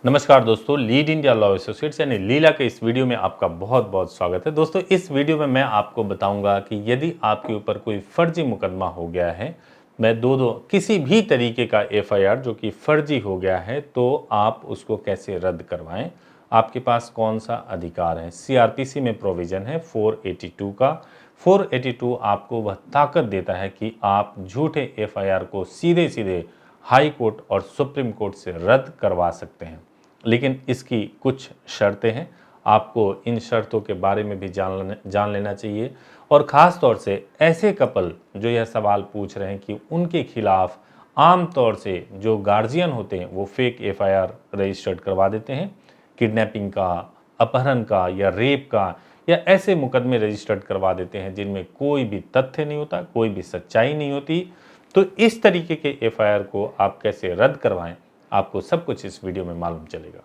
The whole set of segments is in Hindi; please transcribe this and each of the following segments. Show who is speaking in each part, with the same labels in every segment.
Speaker 1: नमस्कार दोस्तों, लीड इंडिया लॉ एसोसिएट्स यानी लीला के इस वीडियो में आपका बहुत बहुत स्वागत है। दोस्तों, इस वीडियो में मैं आपको बताऊंगा कि यदि आपके ऊपर कोई फर्जी मुकदमा हो गया है, मैं दो किसी भी तरीके का एफआईआर जो कि फर्जी हो गया है, तो आप उसको कैसे रद्द करवाएं, आपके पास कौन सा अधिकार है। सीआरपीसी में प्रोविजन है 482 का। 482 आपको वह ताकत देता है कि आप झूठे एफआईआर को सीधे सीधे हाई कोर्ट और सुप्रीम कोर्ट से रद्द करवा सकते हैं। लेकिन इसकी कुछ शर्तें हैं, आपको इन शर्तों के बारे में भी जान लेना चाहिए। और ख़ास तौर से ऐसे कपल जो यह सवाल पूछ रहे हैं कि उनके खिलाफ आम तौर से जो गार्जियन होते हैं वो फेक एफआईआर रजिस्टर्ड करवा देते हैं, किडनैपिंग का, अपहरण का या रेप का, या ऐसे मुकदमे रजिस्टर्ड करवा देते हैं जिनमें कोई भी तथ्य नहीं होता, कोई भी सच्चाई नहीं होती। तो इस तरीके के एफआईआर को आप कैसे रद्द करवाएं, आपको सब कुछ इस वीडियो में मालूम चलेगा।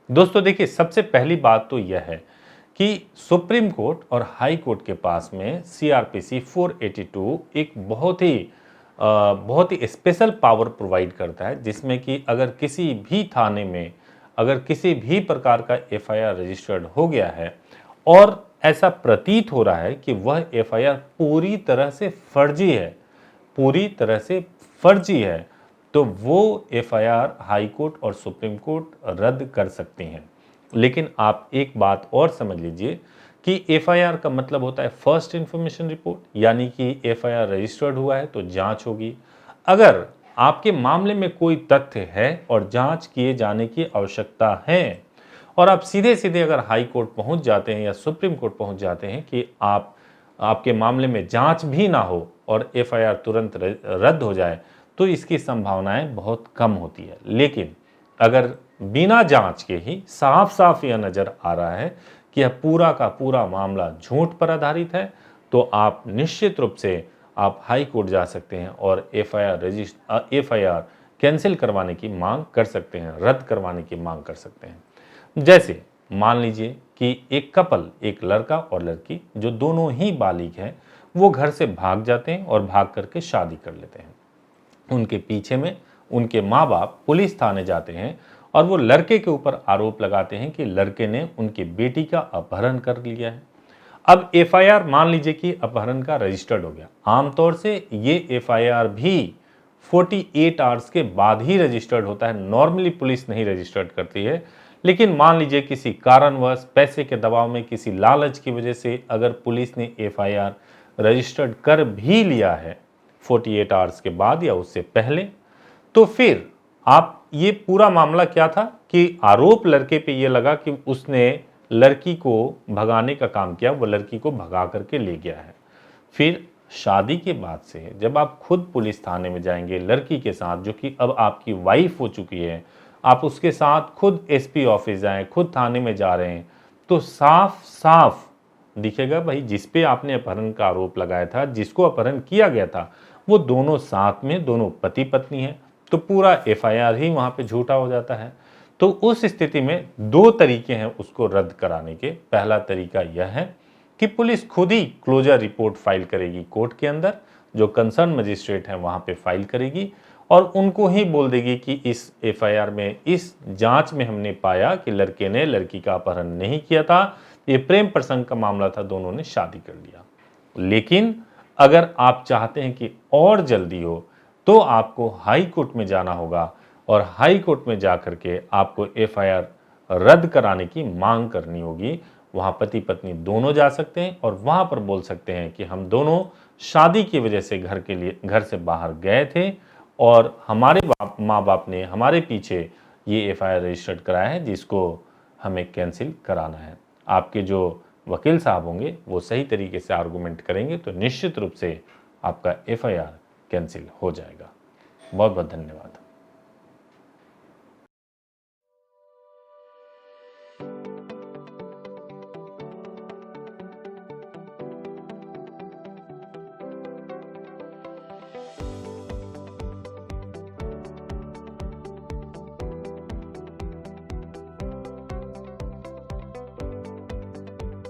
Speaker 1: दोस्तों देखिए, सबसे पहली बात तो यह है कि सुप्रीम कोर्ट और हाई कोर्ट के पास में सीआरपीसी 482 एक बहुत ही स्पेशल पावर प्रोवाइड करता है, जिसमें कि अगर किसी भी थाने में अगर किसी भी प्रकार का एफआईआर रजिस्टर्ड हो गया है और ऐसा प्रतीत हो रहा है कि वह एफआईआर पूरी तरह से फर्जी है, तो वो एफआईआर हाई कोर्ट और सुप्रीम कोर्ट रद्द कर सकती हैं। लेकिन आप एक बात और समझ लीजिए कि एफआईआर का मतलब होता है फर्स्ट इंफॉर्मेशन रिपोर्ट, यानी कि एफआईआर रजिस्टर्ड हुआ है तो जांच होगी। अगर आपके मामले में कोई तथ्य है और जांच किए जाने की आवश्यकता है और आप सीधे सीधे अगर हाई कोर्ट पहुंच जाते हैं या सुप्रीम कोर्ट पहुंच जाते हैं कि आपके मामले में जांच भी ना हो और एफआईआर तुरंत रद्द हो जाए, तो इसकी संभावनाएं बहुत कम होती है। लेकिन अगर बिना जांच के ही साफ साफ यह नजर आ रहा है कि यह पूरा का पूरा मामला झूठ पर आधारित है, तो आप निश्चित रूप से आप हाई कोर्ट जा सकते हैं और एफआईआर कैंसिल करवाने की मांग कर सकते हैं, रद्द करवाने की मांग कर सकते हैं। जैसे मान लीजिए कि एक कपल, एक लड़का और लड़की जो दोनों ही बालिग हैं, वो घर से भाग जाते हैं और भाग करके शादी कर लेते हैं। उनके पीछे में उनके माँ बाप पुलिस थाने जाते हैं और वो लड़के के ऊपर आरोप लगाते हैं कि लड़के ने उनकी बेटी का अपहरण कर लिया है। अब एफआईआर मान लीजिए कि अपहरण का रजिस्टर्ड हो गया। आमतौर से ये एफआईआर भी 48 आवर्स के बाद ही रजिस्टर्ड होता है, नॉर्मली पुलिस नहीं रजिस्टर्ड करती है। लेकिन मान लीजिए किसी कारणवश, पैसे के दबाव में, किसी लालच की वजह से अगर पुलिस ने एफआईआर रजिस्टर्ड कर भी लिया है 48 आवर्स के बाद या उससे पहले, तो फिर आप ये पूरा मामला क्या था कि आरोप लड़के पे ये लगा कि उसने लड़की को भगाने का काम किया, वो लड़की को भगा करके ले गया है। फिर शादी के बाद से जब आप खुद पुलिस थाने में जाएंगे लड़की के साथ, जो कि अब आपकी वाइफ हो चुकी है, आप उसके साथ खुद एसपी ऑफिस जाएं, खुद थाने में जा रहे हैं, तो साफ साफ दिखेगा भाई, जिस पे आपने अपहरण का आरोप लगाया था, जिसको अपहरण किया गया था, वो दोनों साथ में, दोनों पति पत्नी हैं। तो पूरा एफआईआर ही वहां पे झूठा हो जाता है। तो उस स्थिति में दो तरीके हैं उसको रद्द कराने के। पहला तरीका यह है कि पुलिस खुद ही क्लोजर रिपोर्ट फाइल करेगी कोर्ट के अंदर, जो कंसर्न मजिस्ट्रेट है वहां पे फाइल करेगी और उनको ही बोल देगी कि इस एफआईआर में, इस जांच में हमने पाया कि लड़के ने लड़की का अपहरण नहीं किया था, ये प्रेम प्रसंग का मामला था, दोनों ने शादी कर लिया। लेकिन अगर आप चाहते हैं कि और जल्दी हो, तो आपको हाई कोर्ट में जाना होगा और हाई कोर्ट में जाकर के आपको एफआईआर रद्द कराने की मांग करनी होगी। वहां पति पत्नी दोनों जा सकते हैं और वहां पर बोल सकते हैं कि हम दोनों शादी की वजह से घर से बाहर गए थे और हमारे माँ बाप ने हमारे पीछे ये एफआईआर रजिस्टर्ड कराया है, जिसको हमें कैंसिल कराना है। आपके जो वकील साहब होंगे वो सही तरीके से आर्गूमेंट करेंगे तो निश्चित रूप से आपका एफआईआर कैंसिल हो जाएगा। बहुत बहुत धन्यवाद।